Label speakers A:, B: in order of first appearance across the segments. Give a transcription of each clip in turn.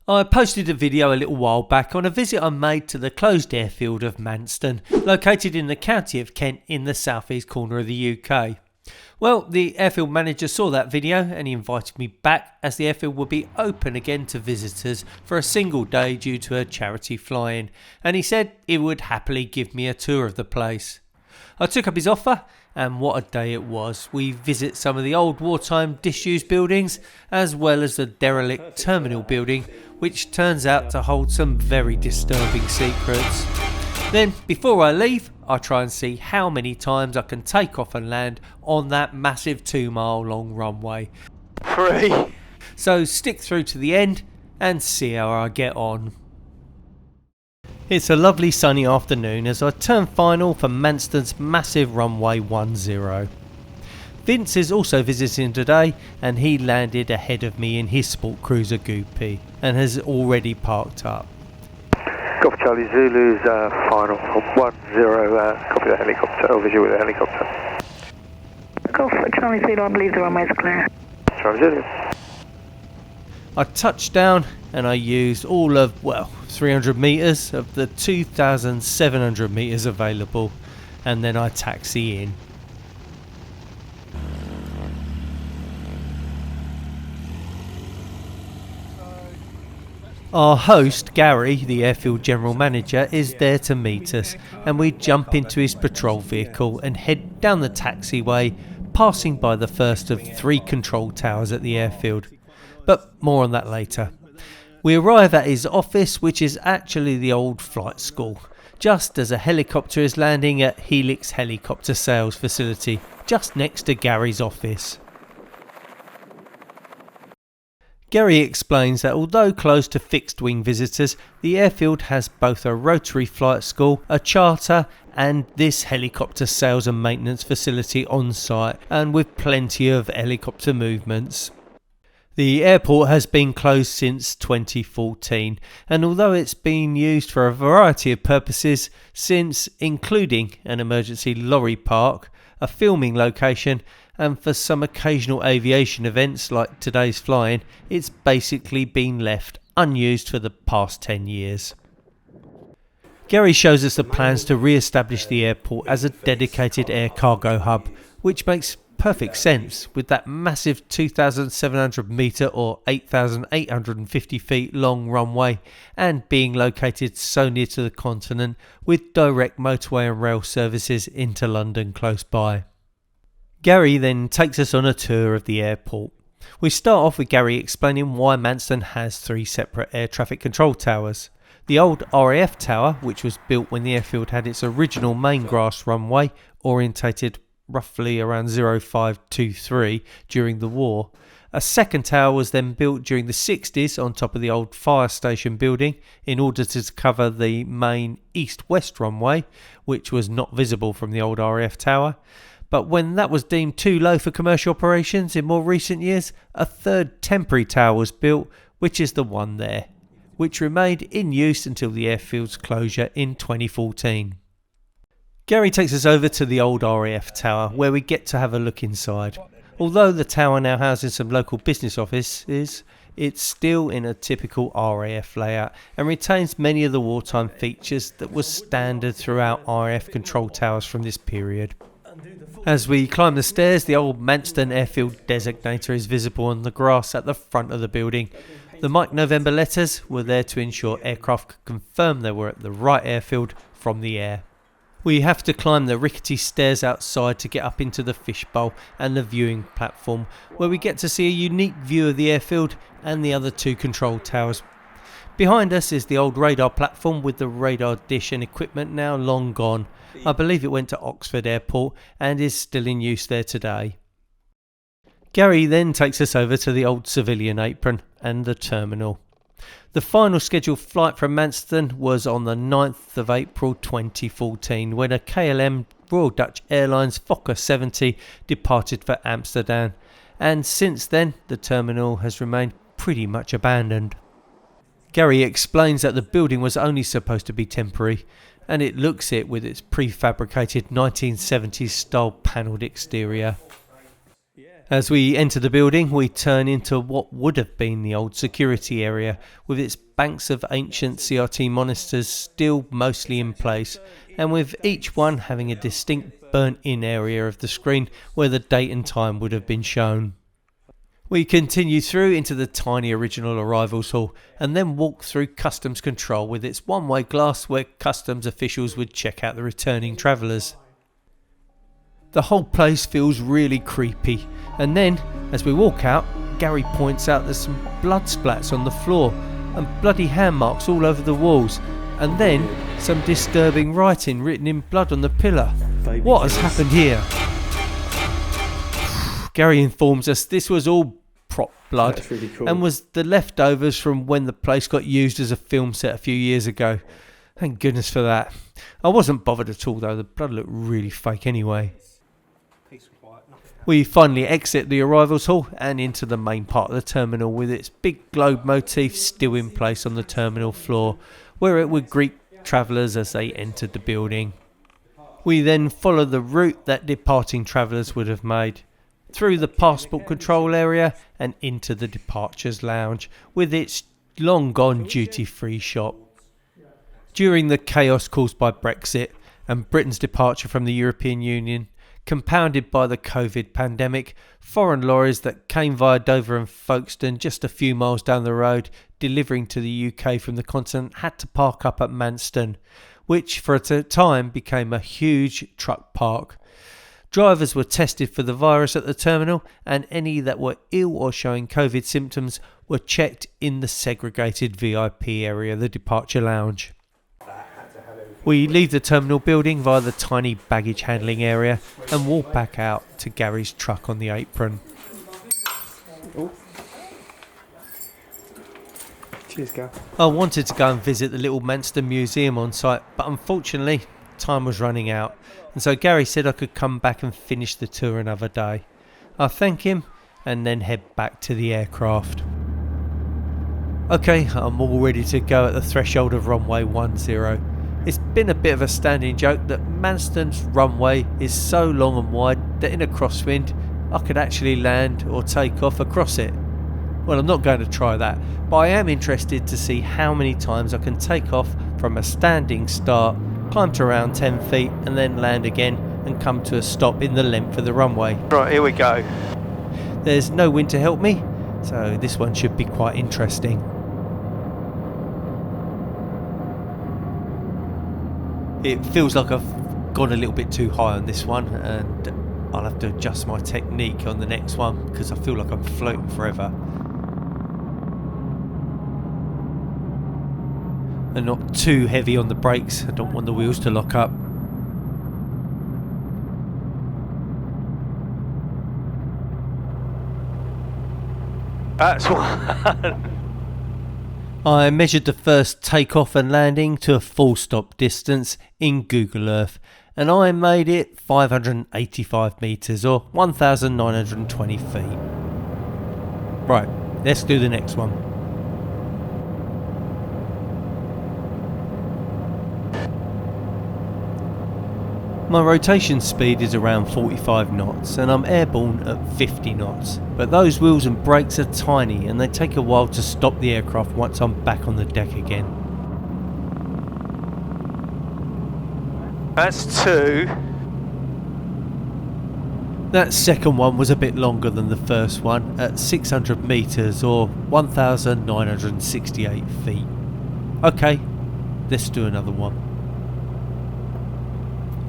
A: I posted a video a little while back on a visit I made to the closed airfield of Manston, located in the county of Kent in the southeast corner of the UK. Well, the airfield manager saw that video and he invited me back as the airfield will be open again to visitors for a single day due to a charity fly-in, and he said he would happily give me a tour of the place. I took up his offer, and what a day it was. We visit some of the old wartime disused buildings as well as the derelict terminal building, which turns out to hold some very disturbing secrets. Then, before I leave, I try and see how many times I can take off and land on that massive 2-mile long runway.
B: 3.
A: So stick through to the end and see how I get on. It's a lovely sunny afternoon as I turn final for Manston's massive runway 10. Vince is also visiting today and he landed ahead of me in his sport cruiser Goopy and has already parked up.
B: Copy Charlie Zulu's final from 10, copy the helicopter, or visual with the helicopter.
C: Copy Charlie Zulu, I believe the runway is clear.
B: Charlie Zulu.
A: I touched down and I used all of, 300 metres of the 2,700 metres available, and then I taxi in. Our host, Gary, the airfield general manager, is there to meet us, and we jump into his patrol vehicle and head down the taxiway, passing by the first of 3 control towers at the airfield. But more on that later. We arrive at his office, which is actually the old flight school, just as a helicopter is landing at Helix Helicopter Sales Facility, just next to Gary's office. Gary explains that although closed to fixed-wing visitors, the airfield has both a rotary flight school, a charter and this helicopter sales and maintenance facility on site, and with plenty of helicopter movements. The airport has been closed since 2014, and although it's been used for a variety of purposes since, including an emergency lorry park, a filming location, and for some occasional aviation events like today's flying, it's basically been left unused for the past 10 years. Gary shows us the plans to re-establish the airport as a dedicated air cargo hub, which makes perfect sense with that massive 2,700 metre or 8,850 feet long runway, and being located so near to the continent with direct motorway and rail services into London close by. Gary then takes us on a tour of the airport. We start off with Gary explaining why Manston has 3 separate air traffic control towers. The old RAF Tower, which was built when the airfield had its original main grass runway, orientated roughly around 0523 during the war. A second tower was then built during the 60s on top of the old fire station building in order to cover the main east-west runway, which was not visible from the old RAF Tower. But when that was deemed too low for commercial operations in more recent years, a third temporary tower was built, which is the one there, which remained in use until the airfield's closure in 2014. Gary takes us over to the old RAF Tower, where we get to have a look inside. Although the tower now houses some local business offices, it's still in a typical RAF layout and retains many of the wartime features that were standard throughout RAF control towers from this period. As we climb the stairs, the old Manston airfield designator is visible on the grass at the front of the building. The Mike November letters were there to ensure aircraft could confirm they were at the right airfield from the air. We have to climb the rickety stairs outside to get up into the fishbowl and the viewing platform, where we get to see a unique view of the airfield and the other 2 control towers. Behind us is the old radar platform with the radar dish and equipment now long gone. I believe it went to Oxford Airport and is still in use there today. Gary then takes us over to the old civilian apron and the terminal. The final scheduled flight from Manston was on the 9th of April 2014 when a KLM Royal Dutch Airlines Fokker 70 departed for Amsterdam, and since then the terminal has remained pretty much abandoned. Gary explains that the building was only supposed to be temporary, and it looks it with its prefabricated 1970s style panelled exterior. As we enter the building, we turn into what would have been the old security area, with its banks of ancient CRT monitors still mostly in place, and with each one having a distinct burnt-in area of the screen where the date and time would have been shown. We continue through into the tiny original arrivals hall and then walk through customs control with its one-way glass where customs officials would check out the returning travellers. The whole place feels really creepy, and then as we walk out, Gary points out there's some blood splats on the floor and bloody hand marks all over the walls, and then some disturbing writing written in blood on the pillar. What has happened here? Gary informs us this was all prop blood.
D: That's really cool.
A: And was the leftovers from when the place got used as a film set a few years ago. Thank goodness for that. I wasn't bothered at all though, the blood looked really fake anyway. We finally exit the arrivals hall and into the main part of the terminal with its big globe motif still in place on the terminal floor, where it would greet travellers as they entered the building. We then follow the route that departing travellers would have made, through the passport control area and into the departures lounge with its long gone duty free shop. During the chaos caused by Brexit and Britain's departure from the European Union, compounded by the COVID pandemic, foreign lorries that came via Dover and Folkestone just a few miles down the road delivering to the UK from the continent had to park up at Manston, which for a time became a huge truck park. Drivers were tested for the virus at the terminal, and any that were ill or showing COVID symptoms were checked in the segregated VIP area, the departure lounge. We leave the terminal building via the tiny baggage handling area and walk back out to Gary's truck on the Apron.
D: Oh. Cheers, Gal.
A: I wanted to go and visit the little Manston museum on site, but unfortunately time was running out, and so Gary said I could come back and finish the tour another day. I thank him and then head back to the aircraft. Okay, I'm all ready to go at the threshold of runway 10. It's been a bit of a standing joke that Manston's runway is so long and wide that in a crosswind I could actually land or take off across it. Well, I'm not going to try that, but I am interested to see how many times I can take off from a standing start, climb to around 10 feet and then land again and come to a stop in the length of the runway. Right, here we go. There's no wind to help me, so this one should be quite interesting. It feels like I've gone a little bit too high on this one, and I'll have to adjust my technique on the next one because I feel like I'm floating forever. And not too heavy on the brakes, I don't want the wheels to lock up. That's one. I measured the first takeoff and landing to a full stop distance in Google Earth, and I made it 585 metres or 1,920 feet. Right, let's do the next one. My rotation speed is around 45 knots and I'm airborne at 50 knots, but those wheels and brakes are tiny and they take a while to stop the aircraft once I'm back on the deck again. That's two. That second one was a bit longer than the first one at 600 metres or 1,968 feet. Okay, let's do another one.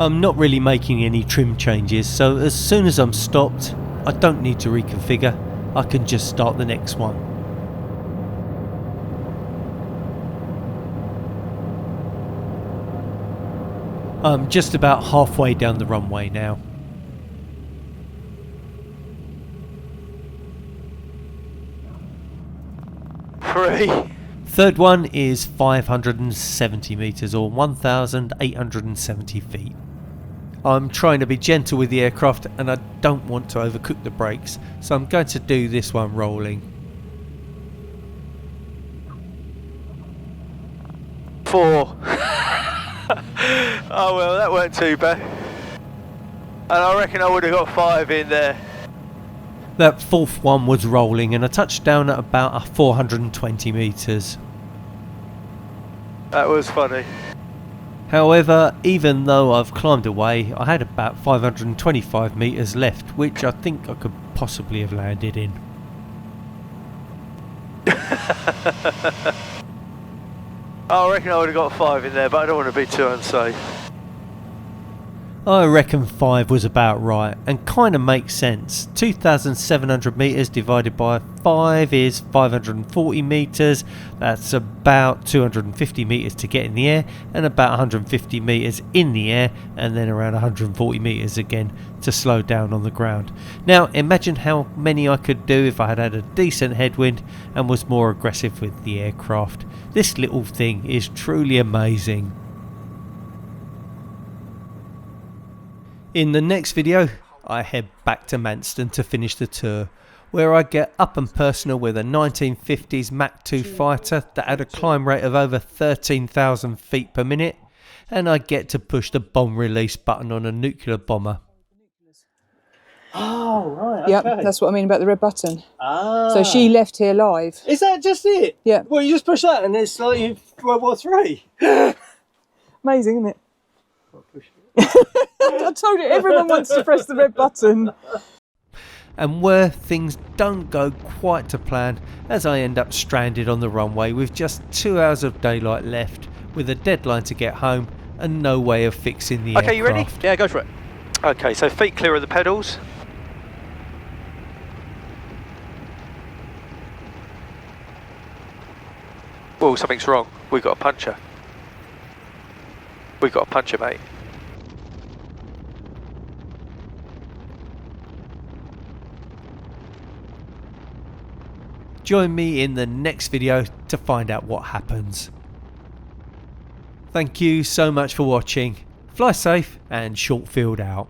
A: I'm not really making any trim changes, so as soon as I'm stopped, I don't need to reconfigure, I can just start the next one. I'm just about halfway down the runway now. Three. Third one is 570 metres or 1,870 feet. I'm trying to be gentle with the aircraft and I don't want to overcook the brakes, so I'm going to do this one rolling. 4. Oh well, that weren't too bad. And I reckon I would have got 5 in there. That fourth one was rolling and I touched down at about 420 metres.
B: That was funny.
A: However, even though I've climbed away, I had about 525 metres left, which I think I could possibly have landed in.
B: I reckon I would have got 5 in there, but I don't want to be too unsafe.
A: I reckon 5 was about right, and kinda makes sense. 2,700 metres divided by 5 is 540 metres, that's about 250 metres to get in the air, and about 150 metres in the air, and then around 140 metres again to slow down on the ground. Now imagine how many I could do if I had had a decent headwind and was more aggressive with the aircraft. This little thing is truly amazing. In the next video, I head back to Manston to finish the tour, where I get up and personal with a 1950s Mach 2 fighter that had a climb rate of over 13,000 feet per minute, and I get to push the bomb release button on a nuclear bomber.
D: Oh, right.
E: Yep, that's what I mean about the red button.
D: Ah.
E: So she left here live.
D: Is that just it?
E: Yeah.
D: Well, you just push that and it's like World War III.
E: Amazing, isn't it? I told you, everyone wants to press the red button.
A: And where things don't go quite to plan, as I end up stranded on the runway with just 2 hours of daylight left, with a deadline to get home and no way of fixing the aircraft.
B: Okay, you ready? Yeah, go for it. Okay, so feet clear of the pedals. Whoa, something's wrong. We've got a puncher. We've got a puncher, mate.
A: Join me in the next video to find out what happens. Thank you so much for watching. Fly safe and short field out.